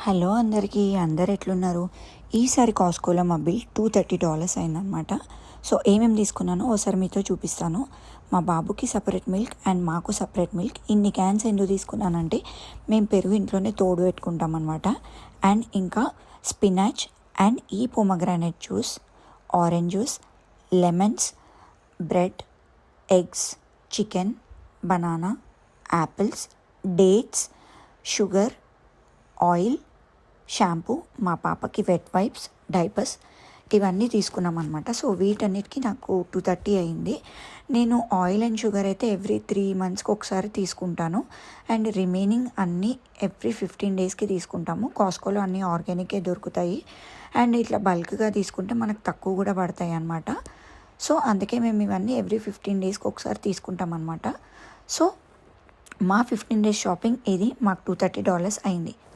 Hello అందరికీ, అందరు ఎట్లున్నారు? ఈసారి కాస్కోలో మా బిల్ $230 అయిందనమాట. సో ఏమేమి తీసుకున్నానో ఒకసారి మీతో చూపిస్తాను. మా బాబుకి సపరేట్ మిల్క్ అండ్ మాకు సపరేట్ మిల్క్. ఇన్ని క్యాన్స్ ఎందుకు తీసుకున్నానంటే మేము పెరుగు ఇంట్లోనే తోడు పెట్టుకుంటాం అనమాట. అండ్ ఇంకా స్పినాచ్ అండ్ ఈ pomegranate juice, orange juice, lemons, bread, eggs, chicken, banana, apples, dates, sugar, oil, shampoo, మా పాపకి వెట్ వైప్స్, డైపర్స్, ఇవన్నీ తీసుకున్నాం అనమాట. సో వీటన్నిటికీ నాకు 230 అయింది. నేను ఆయిల్ అండ్ షుగర్ అయితే ఎవ్రీ 3 monthsకి ఒకసారి తీసుకుంటాను. అండ్ రిమైనింగ్ అన్నీ ఎవ్రీ 15 daysకి తీసుకుంటాము. కాస్కోలో అన్నీ ఆర్గానికే దొరుకుతాయి. అండ్ ఇట్లా బల్క్గా తీసుకుంటే మనకు తక్కువ కూడా పడతాయి అన్నమాట. సో అందుకే మేము ఇవన్నీ ఎవ్రీ 15 daysకి ఒకసారి తీసుకుంటాం అనమాట. సో మా 15 days షాపింగ్ ఇది మాకు $230 అయింది.